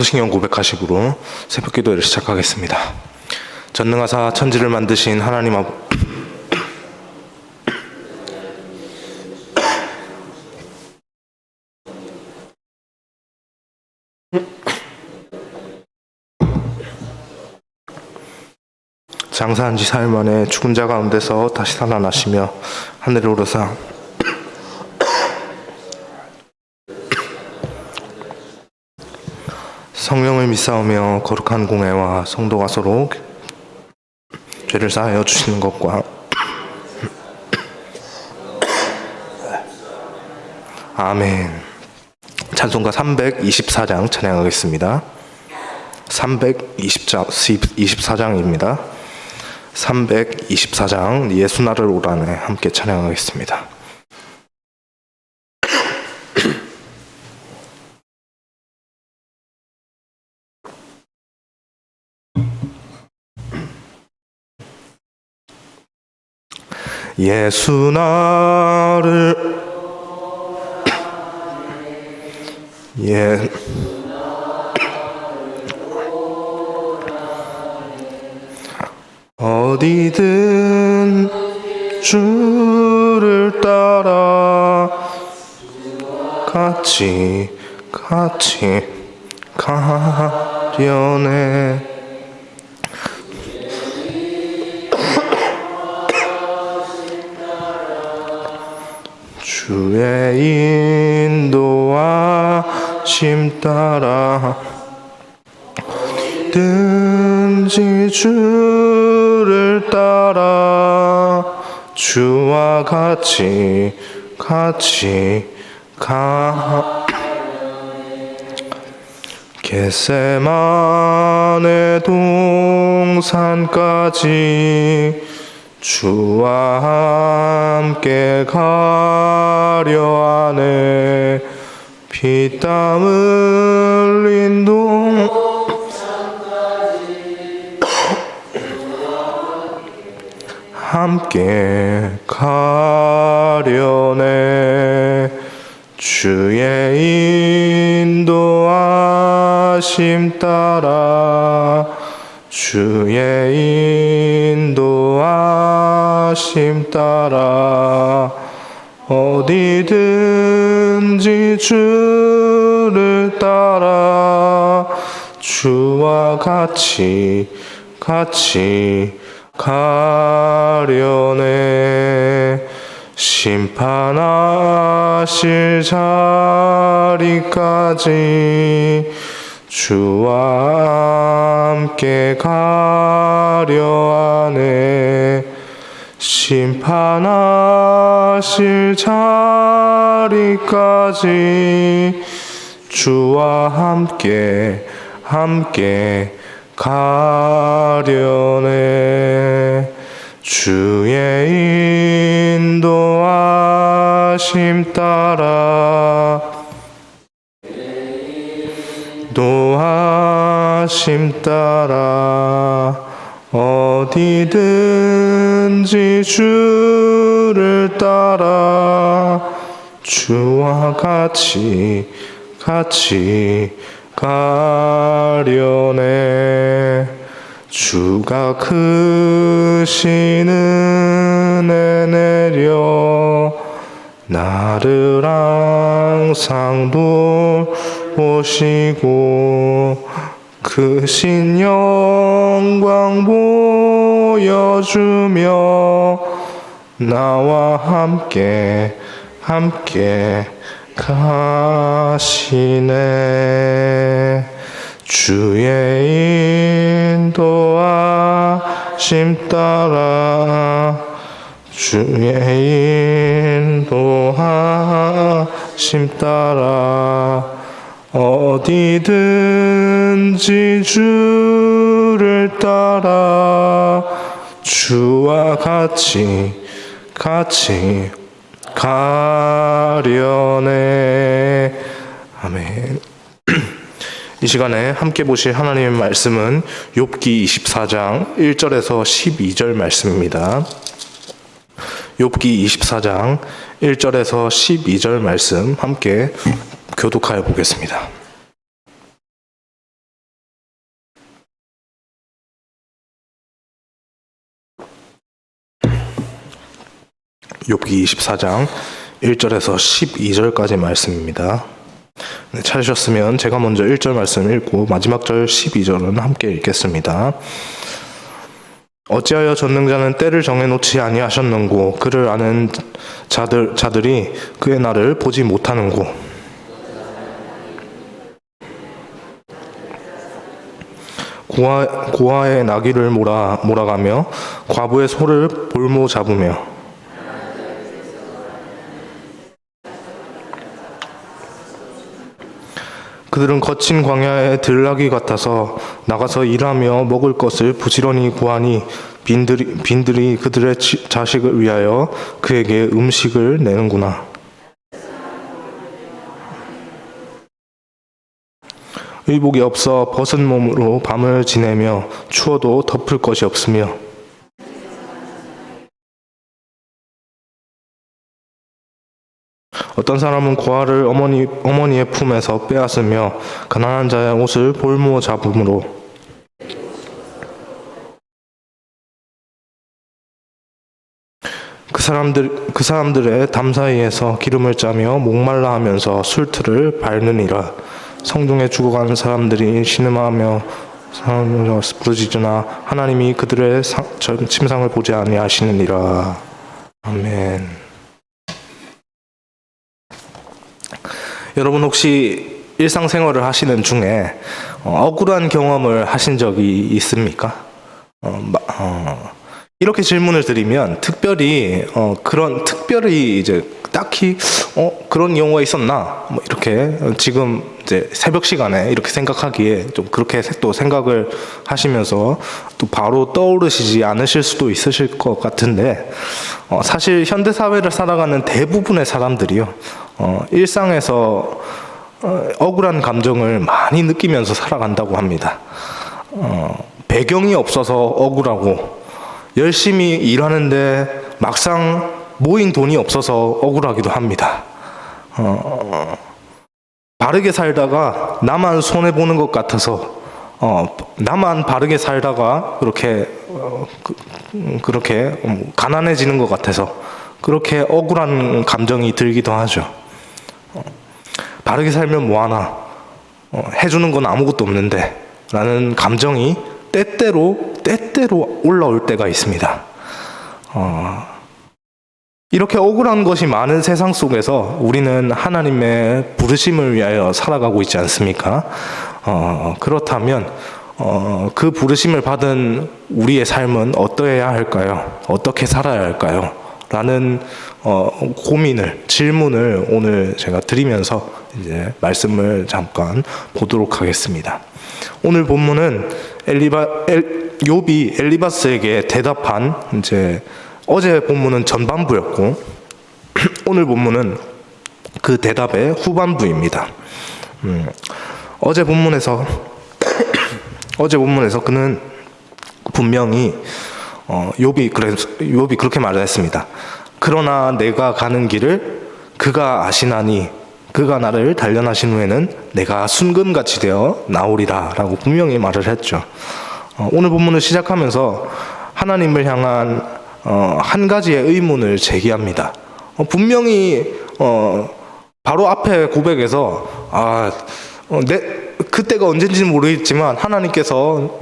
신경 고백하시고 새벽 기도를 시작하겠습니다. 전능하사 천지를 만드신 하나님 장사한 지 사흘 만에 죽은 자 가운데서 다시 살아나시며 하늘에 오르사 성령을 믿사오며 거룩한 공회와 성도가 서로 죄를 사하여 주시는 것과 아멘. 찬송가 324장 찬양하겠습니다. 324장입니다. 324장 예수나를 오라네 함께 찬양하겠습니다. 예수 나를 어디든 주를 따라 같이 가려네. 주의 인도하심 따라 어디든지 주를 따라 주와 같이 겟세마네 동산까지 주와 함께 가려 하네. 피땀 흘린 함께 가려네. 주의 인도하심 따라 주의 인도하심 따라 어디든지 주를 따라 주와 같이 가려네. 심판하실 자리까지 주와 함께 가려 하네. 심판하실 자리까지 주와 함께 가려네. 주의 인도하심 따라 어디든지 주를 따라 주와 같이 가려네. 주가 크신 은혜 내려 나를 항상 돌보시고 크신 영광 보여주며 나와 함께 가시네. 주의 인도하심 따라 주의 인도하심 따라 어디든지 주를 따라 주와 같이 가려네. 아멘. 이 시간에 함께 보실 하나님의 말씀은 욥기 24장 1절에서 12절 말씀입니다. 욥기 24장 1절에서 12절 말씀 함께 교독하여 보겠습니다. 욥기 24장 1절에서 12절까지 말씀입니다. 네, 찾으셨으면 제가 먼저 1절 말씀 읽고 마지막 절 12절은 함께 읽겠습니다. 어찌하여 전능자는 때를 정해놓지 아니하셨는고 그를 아는 자들이 그의 날을 보지 못하는고 고아의 나귀를 몰아가며 과부의 소를 볼모 잡으며 그들은 거친 광야의 들나귀 같아서 나가서 일하며 먹을 것을 부지런히 구하니 빈들이 그들의 자식을 위하여 그에게 음식을 내는구나. 의복이 없어 벗은 몸으로 밤을 지내며 추워도 덮을 것이 없으며 어떤 사람은 고아를 어머니의 품에서 빼앗으며 가난한 자의 옷을 볼모 잡음으로 그 사람들의 담 사이에서 기름을 짜며 목말라 하면서 술틀을 밟느니라. 성중에 죽어가는 사람들이 신음하며 부르짖으나 하나님이 그들의 침상을 보지 아니하시느니라. 아멘. 여러분 혹시 일상생활을 하시는 중에 억울한 경험을 하신 적이 있습니까? 이렇게 질문을 드리면 특별히 이제 딱히 그런 경우가 있었나 뭐 이렇게 지금 이제 새벽 시간에 이렇게 생각하기에 좀 그렇게 또 생각을 하시면서 또 바로 떠오르시지 않으실 수도 있으실 것 같은데 사실 현대 사회를 살아가는 대부분의 사람들이요 일상에서 억울한 감정을 많이 느끼면서 살아간다고 합니다. 배경이 없어서 억울하고 열심히 일하는데 막상 모인 돈이 없어서 억울하기도 합니다. 바르게 살다가 나만 손해보는 것 같아서 나만 바르게 살다가 그렇게 가난해지는 것 같아서 그렇게 억울한 감정이 들기도 하죠. 바르게 살면 뭐하나 해주는 건 아무것도 없는데 라는 감정이 때때로 올라올 때가 있습니다. 이렇게 억울한 것이 많은 세상 속에서 우리는 하나님의 부르심을 위하여 살아가고 있지 않습니까? 그렇다면 그 부르심을 받은 우리의 삶은 어떠해야 할까요? 어떻게 살아야 할까요? 라는 질문을 오늘 제가 드리면서 이제 말씀을 잠깐 보도록 하겠습니다. 오늘 본문은 욥이 엘리바스에게 대답한 이제 어제 본문은 전반부였고 오늘 본문은 그 대답의 후반부입니다. 어제 본문에서 그는 분명히 욥이 그렇게 말을 했습니다. 그러나 내가 가는 길을 그가 아시나니 그가 나를 단련하신 후에는 내가 순금같이 되어 나오리라 라고 분명히 말을 했죠. 오늘 본문을 시작하면서 하나님을 향한 한 가지의 의문을 제기합니다. 분명히 바로 앞에 고백에서 그때가 언젠지는 모르겠지만 하나님께서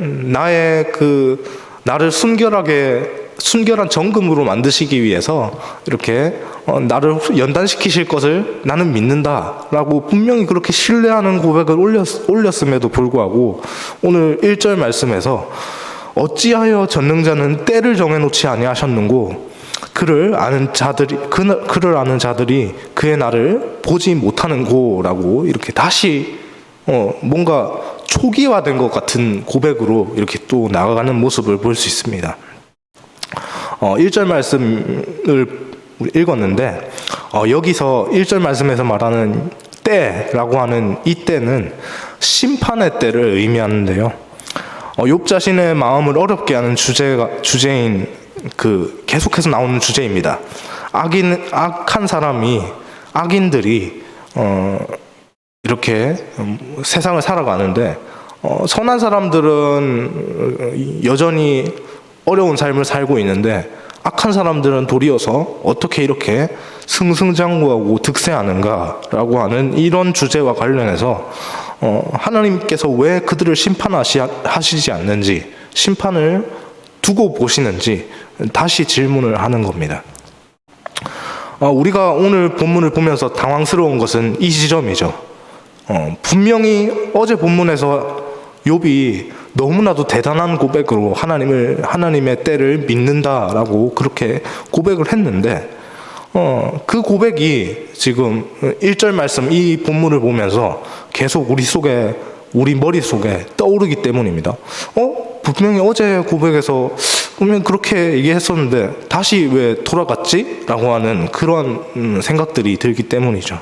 나의 나를 순결한 정금으로 만드시기 위해서 이렇게 나를 연단시키실 것을 나는 믿는다라고 분명히 그렇게 신뢰하는 고백을 올렸음에도 불구하고 오늘 1절 말씀에서 어찌하여 전능자는 때를 정해놓지 아니하셨는고 그를 아는 자들이 그의 날을 보지 못하는고라고 이렇게 다시 뭔가 초기화된 것 같은 고백으로 이렇게 또 나아가는 모습을 볼 수 있습니다. 1절 말씀을 읽었는데 여기서 1절 말씀에서 말하는 때라고 하는 이 때는 심판의 때를 의미하는데요. 욥 자신의 마음을 어렵게 하는 주제인 계속해서 나오는 주제입니다. 악한 사람이 악인들이 이렇게 세상을 살아가는데 선한 사람들은 여전히 어려운 삶을 살고 있는데 악한 사람들은 도리어서 어떻게 이렇게 승승장구하고 득세하는가라고 하는 이런 주제와 관련해서 하나님께서 왜 그들을 심판하시지 않는지, 심판을 두고 보시는지 다시 질문을 하는 겁니다. 우리가 오늘 본문을 보면서 당황스러운 것은 이 지점이죠. 분명히 어제 본문에서 욥이 너무나도 대단한 고백으로 하나님의 때를 믿는다라고 그렇게 고백을 했는데, 그 고백이 지금 1절 말씀 이 본문을 보면서 계속 우리 머릿속에 떠오르기 때문입니다. 분명히 어제 고백에서 분명히 그렇게 얘기했었는데 다시 왜 돌아갔지? 라고 하는 그런 생각들이 들기 때문이죠.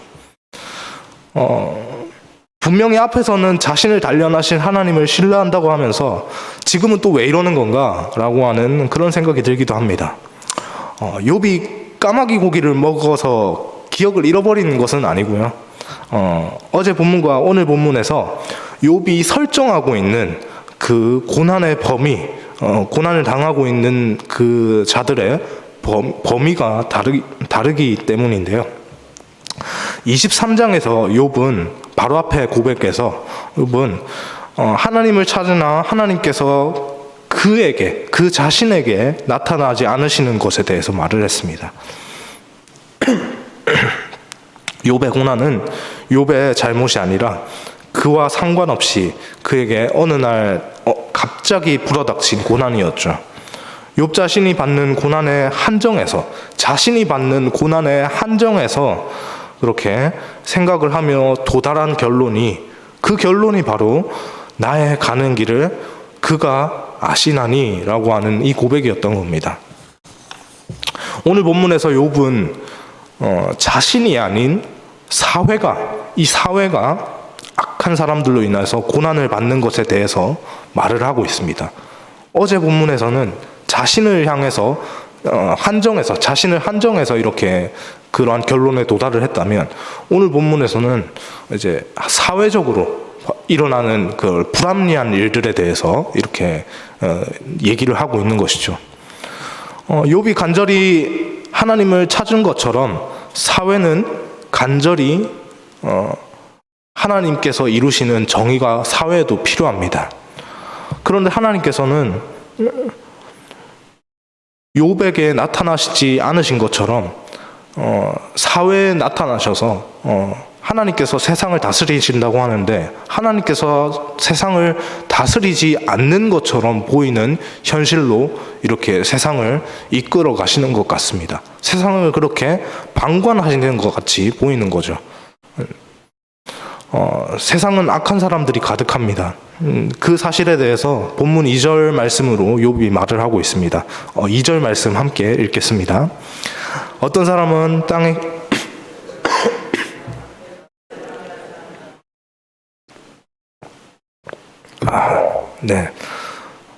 분명히 앞에서는 자신을 단련하신 하나님을 신뢰한다고 하면서 지금은 또 왜 이러는 건가? 라고 하는 그런 생각이 들기도 합니다. 욥이 까마귀 고기를 먹어서 기억을 잃어버리는 것은 아니고요. 어제 본문과 오늘 본문에서 욥이 설정하고 있는 그 고난의 범위, 고난을 당하고 있는 그 자들의 범위가 다르기 때문인데요. 23장에서 욥은 바로 앞에 고백에서 욥은 하나님을 찾으나 하나님께서 그 자신에게 나타나지 않으시는 것에 대해서 말을 했습니다. 욥의 고난은 욥의 잘못이 아니라 그와 상관없이 그에게 어느 날 갑자기 불어닥친 고난이었죠. 욥 자신이 받는 고난의 한정에서, 자신이 받는 고난의 한정에서 그렇게 생각을 하며 도달한 그 결론이 바로 나의 가는 길을 그가 아시나니 라고 하는 이 고백이었던 겁니다. 오늘 본문에서 욥은 자신이 아닌 이 사회가 악한 사람들로 인해서 고난을 받는 것에 대해서 말을 하고 있습니다. 어제 본문에서는 자신을 향해서 자신을 한정해서 이렇게 그러한 결론에 도달을 했다면, 오늘 본문에서는 이제 사회적으로 일어나는 그 불합리한 일들에 대해서 이렇게 얘기를 하고 있는 것이죠. 욥이 간절히 하나님을 찾은 것처럼 사회는 간절히 하나님께서 이루시는 정의가 사회에도 필요합니다. 그런데 하나님께서는 욥에게 나타나시지 않으신 것처럼 사회에 나타나셔서 하나님께서 세상을 다스리신다고 하는데 하나님께서 세상을 다스리지 않는 것처럼 보이는 현실로 이렇게 세상을 이끌어 가시는 것 같습니다. 세상을 그렇게 방관하시는 것 같이 보이는 거죠. 세상은 악한 사람들이 가득합니다. 그 사실에 대해서 본문 2절 말씀으로 욥이 말을 하고 있습니다. 2절 말씀 함께 읽겠습니다. 어떤 사람은 땅에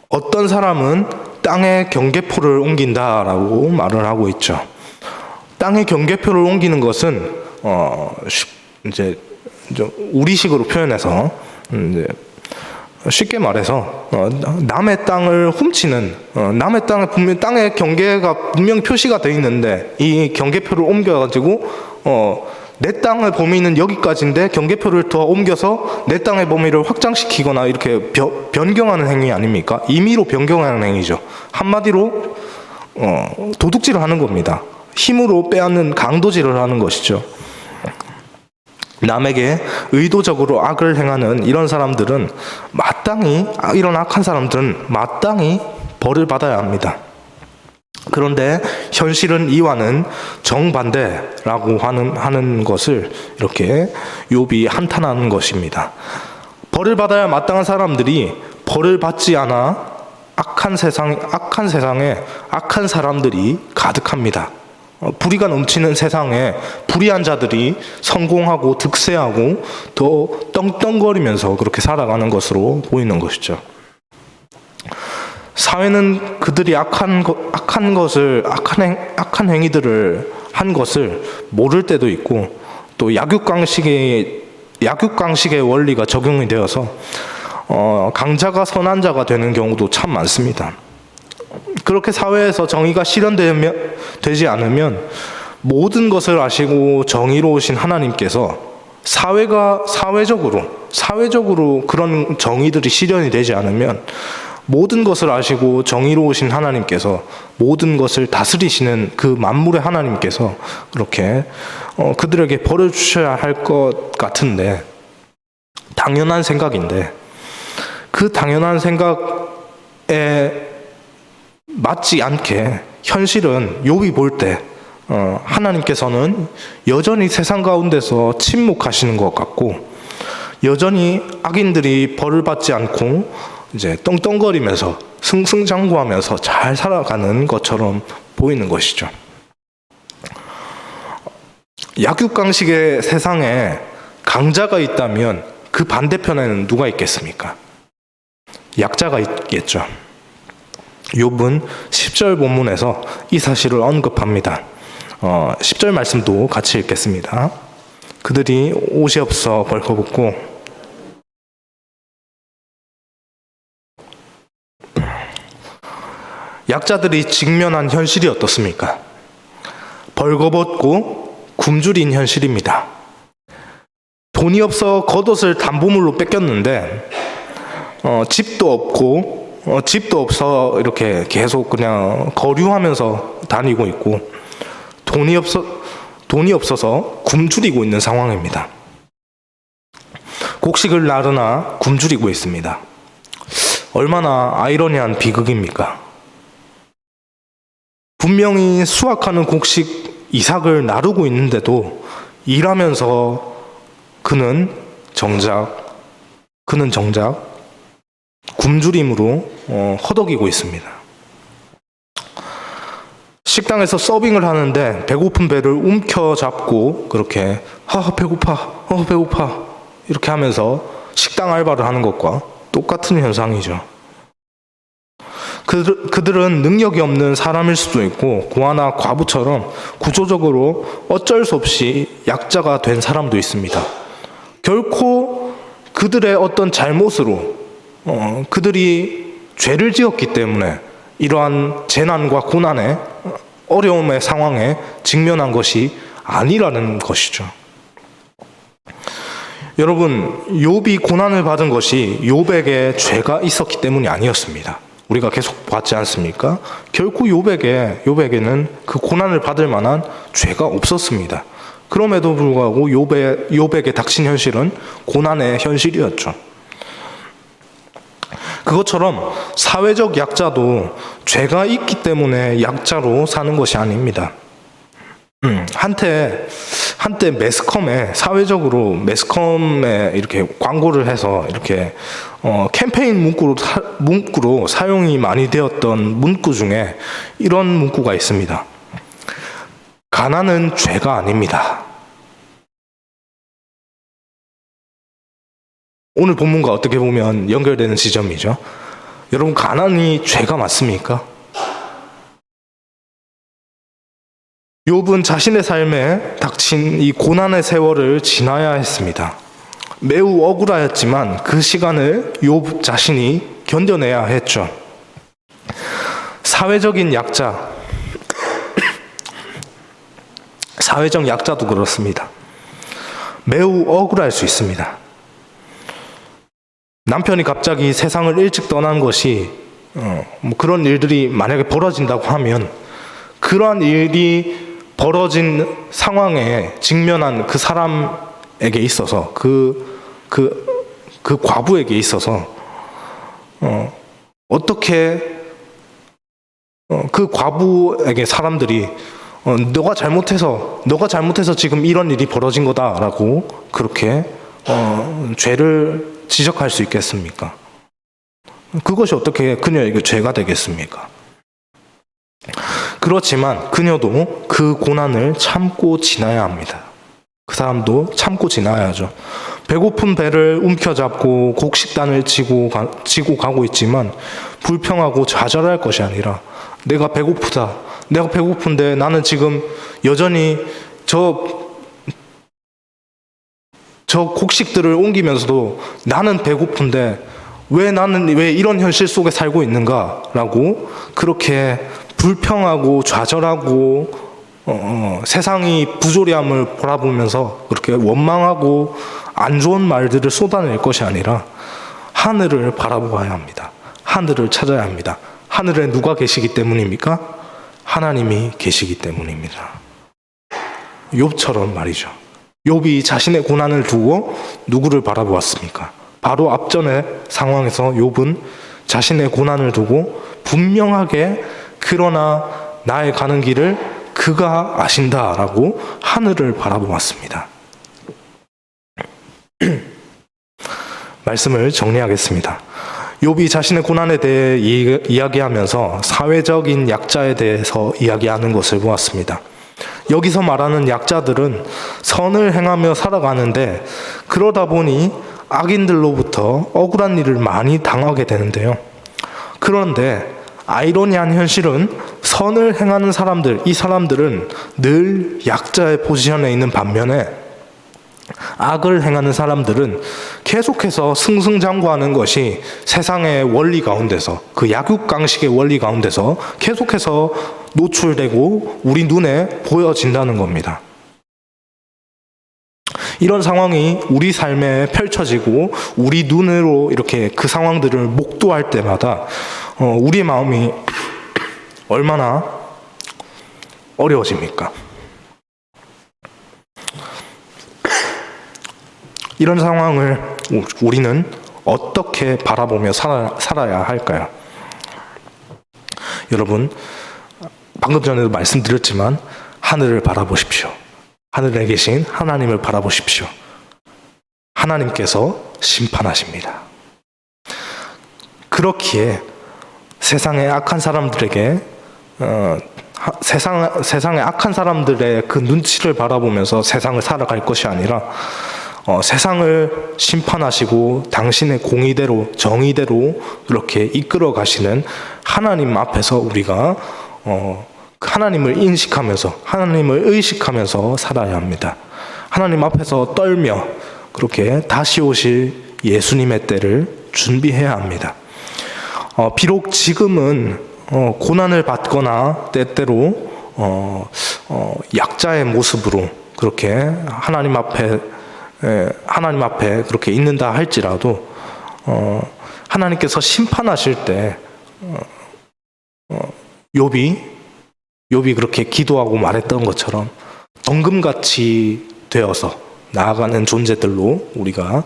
어떤 사람은 땅에 경계포를 옮긴다라고 말을 하고 있죠. 땅에 경계표를 옮기는 것은 이제 우리식으로 표현해서 이제 쉽게 말해서 남의 땅을 훔치는, 남의 땅에 분명 땅의 경계가 분명 표시가 되어 있는데 이 경계표를 옮겨가지고 내 땅의 범위는 여기까지인데 경계표를 더 옮겨서 내 땅의 범위를 확장시키거나 이렇게 변경하는 행위 아닙니까? 임의로 변경하는 행위죠. 한마디로 도둑질을 하는 겁니다. 힘으로 빼앗는 강도질을 하는 것이죠. 남에게 의도적으로 악을 행하는 이런 사람들은 이런 악한 사람들은 마땅히 벌을 받아야 합니다. 그런데 현실은 이와는 정반대라고 하는 것을 이렇게 욥이 한탄하는 것입니다. 벌을 받아야 마땅한 사람들이 벌을 받지 않아 악한 세상에 악한 사람들이 가득합니다. 불의가 넘치는 세상에 불의한 자들이 성공하고 득세하고 더 떵떵거리면서 그렇게 살아가는 것으로 보이는 것이죠. 사회는 그들이 악한 행위들을 한 것을 모를 때도 있고, 또 약육강식의 원리가 적용이 되어서 강자가 선한 자가 되는 경우도 참 많습니다. 그렇게 사회에서 정의가 실현되지 않으면 모든 것을 아시고 정의로우신 하나님께서 사회적으로 그런 정의들이 실현이 되지 않으면 모든 것을 아시고 정의로우신 하나님께서 모든 것을 다스리시는 그 만물의 하나님께서 그렇게 그들에게 벌을 주셔야 할 것 같은데, 당연한 생각인데, 그 당연한 생각에 맞지 않게 현실은 욥이 볼 때 하나님께서는 여전히 세상 가운데서 침묵하시는 것 같고, 여전히 악인들이 벌을 받지 않고 이제 떵떵거리면서 승승장구하면서 잘 살아가는 것처럼 보이는 것이죠. 약육강식의 세상에 강자가 있다면 그 반대편에는 누가 있겠습니까? 약자가 있겠죠. 욥은 10절 본문에서 이 사실을 언급합니다. 10절 말씀도 같이 읽겠습니다. 그들이 옷이 없어 벌거벗고 약자들이 직면한 현실이 어떻습니까? 벌거벗고 굶주린 현실입니다. 돈이 없어 겉옷을 담보물로 뺏겼는데 집도 없어 이렇게 계속 그냥 거류하면서 다니고 있고, 돈이 없어서 굶주리고 있는 상황입니다. 곡식을 나르나 굶주리고 있습니다. 얼마나 아이러니한 비극입니까? 분명히 수확하는 곡식 이삭을 나르고 있는데도 일하면서 그는 정작 굶주림으로 허덕이고 있습니다. 식당에서 서빙을 하는데 배고픈 배를 움켜잡고 그렇게 배고파 이렇게 하면서 식당 알바를 하는 것과 똑같은 현상이죠. 그들은 능력이 없는 사람일 수도 있고 고아나 과부처럼 구조적으로 어쩔 수 없이 약자가 된 사람도 있습니다. 결코 그들의 어떤 잘못으로 그들이 죄를 지었기 때문에 이러한 재난과 고난의 어려움의 상황에 직면한 것이 아니라는 것이죠. 여러분, 욥이 고난을 받은 것이 욥에게 죄가 있었기 때문이 아니었습니다. 우리가 계속 봤지 않습니까? 결코 욥에게는 그 고난을 받을 만한 죄가 없었습니다. 그럼에도 불구하고 욥에게 닥친 현실은 고난의 현실이었죠. 그것처럼 사회적 약자도 죄가 있기 때문에 약자로 사는 것이 아닙니다. 한때 사회적으로 매스컴에 이렇게 광고를 해서 이렇게 캠페인 문구로 사용이 많이 되었던 문구 중에 이런 문구가 있습니다. 가난은 죄가 아닙니다. 오늘 본문과 어떻게 보면 연결되는 지점이죠. 여러분, 가난이 죄가 맞습니까? 욥은 자신의 삶에 닥친 이 고난의 세월을 지나야 했습니다. 매우 억울하였지만 그 시간을 욥 자신이 견뎌내야 했죠. 사회적 약자도 그렇습니다. 매우 억울할 수 있습니다. 남편이 갑자기 세상을 일찍 떠난 것이 그런 일들이 만약에 벌어진다고 하면, 그러한 일이 벌어진 상황에 직면한 그 사람에게 있어서 그 과부에게 있어서 어떻게 그 과부에게 사람들이 너가 잘못해서 지금 이런 일이 벌어진 거다라고 그렇게 죄를 지적할 수 있겠습니까? 그것이 어떻게 그녀에게 죄가 되겠습니까? 그렇지만 그녀도 그 고난을 참고 지나야 합니다. 그 사람도 참고 지나야죠. 배고픈 배를 움켜잡고 곡식단을 지고 가고 있지만 불평하고 좌절할 것이 아니라, 내가 배고픈데 나는 지금 여전히 저 곡식들을 옮기면서도 나는 배고픈데 나는 왜 이런 현실 속에 살고 있는가라고 그렇게 불평하고 좌절하고 세상이 부조리함을 바라보면서 그렇게 원망하고 안 좋은 말들을 쏟아낼 것이 아니라 하늘을 바라보아야 합니다. 하늘을 찾아야 합니다. 하늘에 누가 계시기 때문입니까? 하나님이 계시기 때문입니다. 욥처럼 말이죠. 욥이 자신의 고난을 두고 누구를 바라보았습니까? 바로 앞전의 상황에서 욥은 자신의 고난을 두고 분명하게 그러나 나의 가는 길을 그가 아신다라고 하늘을 바라보았습니다. 말씀을 정리하겠습니다. 욥이 자신의 고난에 대해 이야기하면서 사회적인 약자에 대해서 이야기하는 것을 보았습니다. 여기서 말하는 약자들은 선을 행하며 살아가는데 그러다 보니 악인들로부터 억울한 일을 많이 당하게 되는데요. 그런데 아이러니한 현실은 선을 행하는 사람들, 이 사람들은 늘 약자의 포지션에 있는 반면에 악을 행하는 사람들은 계속해서 승승장구하는 것이 세상의 원리 가운데서, 그 약육강식의 원리 가운데서 계속해서 노출되고 우리 눈에 보여진다는 겁니다. 이런 상황이 우리 삶에 펼쳐지고 우리 눈으로 이렇게 그 상황들을 목도할 때마다 우리의 마음이 얼마나 어려워집니까? 이런 상황을 우리는 어떻게 바라보며 살아야 할까요? 여러분, 방금 전에도 말씀드렸지만 하늘을 바라보십시오. 하늘에 계신 하나님을 바라보십시오. 하나님께서 심판하십니다. 그렇기에 세상의 악한 사람들에게 세상의 악한 사람들의 그 눈치를 바라보면서 세상을 살아갈 것이 아니라 세상을 심판하시고 당신의 공의대로 정의대로 그렇게 이끌어 가시는 하나님 앞에서 우리가 하나님을 인식하면서 하나님을 의식하면서 살아야 합니다. 하나님 앞에서 떨며 그렇게 다시 오실 예수님의 때를 준비해야 합니다. 비록 지금은 고난을 받거나 때때로 약자의 모습으로 그렇게 하나님 앞에 그렇게 있는다 할지라도 하나님께서 심판하실 때 욥이 그렇게 기도하고 말했던 것처럼 덩금같이 되어서 나아가는 존재들로 우리가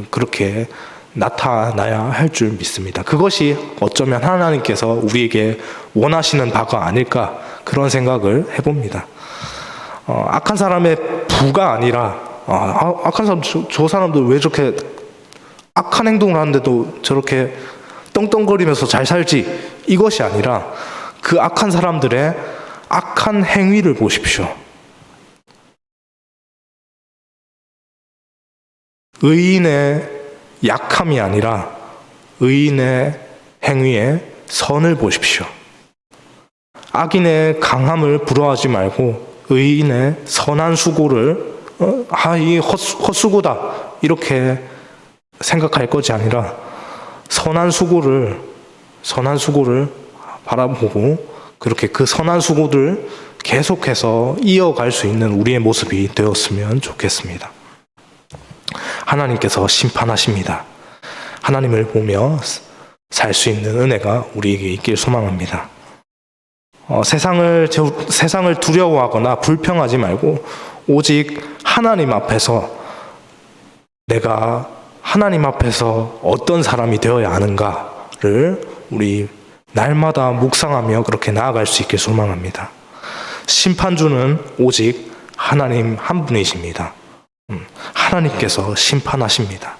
그렇게 나타나야 할 줄 믿습니다. 그것이 어쩌면 하나님께서 우리에게 원하시는 바가 아닐까 그런 생각을 해봅니다. 악한 사람의 부가 아니라 악한 사람 저 사람들 왜 저렇게 악한 행동을 하는데도 저렇게 떵떵거리면서 잘 살지 이것이 아니라 그 악한 사람들의 악한 행위를 보십시오. 의인의 약함이 아니라 의인의 행위에 선을 보십시오. 악인의 강함을 부러워하지 말고 의인의 선한 수고를 이 헛수고다 이렇게 생각할 것이 아니라 선한 수고를 바라보고 그렇게 그 선한 수고를 계속해서 이어갈 수 있는 우리의 모습이 되었으면 좋겠습니다. 하나님께서 심판하십니다. 하나님을 보며 살 수 있는 은혜가 우리에게 있길 소망합니다. 세상을 두려워하거나 불평하지 말고 오직 하나님 앞에서 내가 하나님 앞에서 어떤 사람이 되어야 하는가를 우리 날마다 묵상하며 그렇게 나아갈 수 있길 소망합니다. 심판주는 오직 하나님 한 분이십니다. 하나님께서 심판하십니다.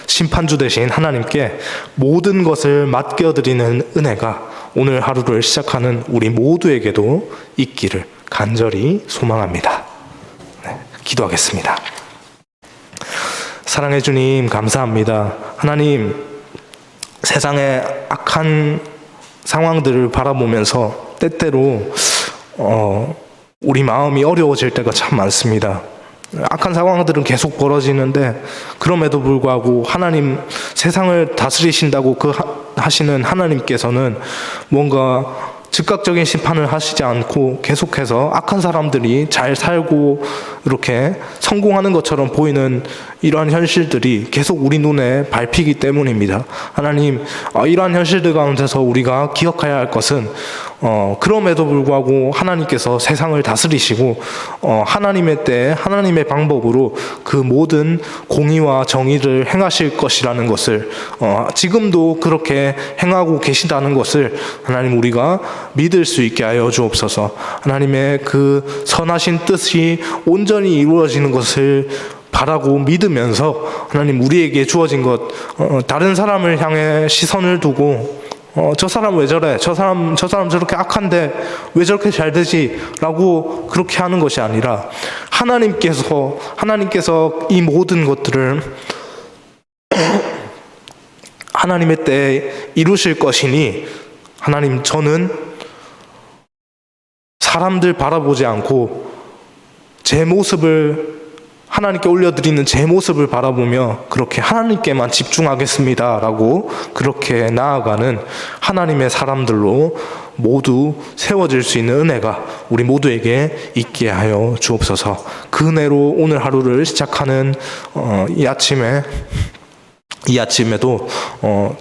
심판주 되신 하나님께 모든 것을 맡겨드리는 은혜가 오늘 하루를 시작하는 우리 모두에게도 있기를 간절히 소망합니다. 기도하겠습니다. 사랑해 주님 감사합니다. 하나님, 세상의 악한 상황들을 바라보면서 때때로 우리 마음이 어려워질 때가 참 많습니다. 악한 상황들은 계속 벌어지는데 그럼에도 불구하고 하나님 세상을 다스리신다고 하시는 하나님께서는 뭔가 즉각적인 심판을 하시지 않고 계속해서 악한 사람들이 잘 살고 이렇게 성공하는 것처럼 보이는 이러한 현실들이 계속 우리 눈에 밟히기 때문입니다. 하나님, 이러한 현실들 가운데서 우리가 기억해야 할 것은 그럼에도 불구하고 하나님께서 세상을 다스리시고 하나님의 때에 하나님의 방법으로 그 모든 공의와 정의를 행하실 것이라는 것을 지금도 그렇게 행하고 계시다는 것을 하나님 우리가 믿을 수 있게 하여 주옵소서. 하나님의 그 선하신 뜻이 온전히 이루어지는 것을 바라고 믿으면서 하나님 우리에게 주어진 것 다른 사람을 향해 시선을 두고 저 사람 왜 저래? 저 사람 저렇게 악한데 왜 저렇게 잘 되지? 라고 그렇게 하는 것이 아니라 하나님께서 이 모든 것들을 하나님의 때에 이루실 것이니 하나님 저는 사람들 바라보지 않고 제 모습을 하나님께 올려드리는 제 모습을 바라보며 그렇게 하나님께만 집중하겠습니다 라고 그렇게 나아가는 하나님의 사람들로 모두 세워질 수 있는 은혜가 우리 모두에게 있게 하여 주옵소서. 그 은혜로 오늘 하루를 시작하는 이 아침에도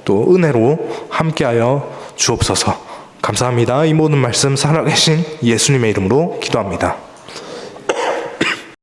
또 은혜로 함께하여 주옵소서. 감사합니다. 이 모든 말씀 살아계신 예수님의 이름으로 기도합니다.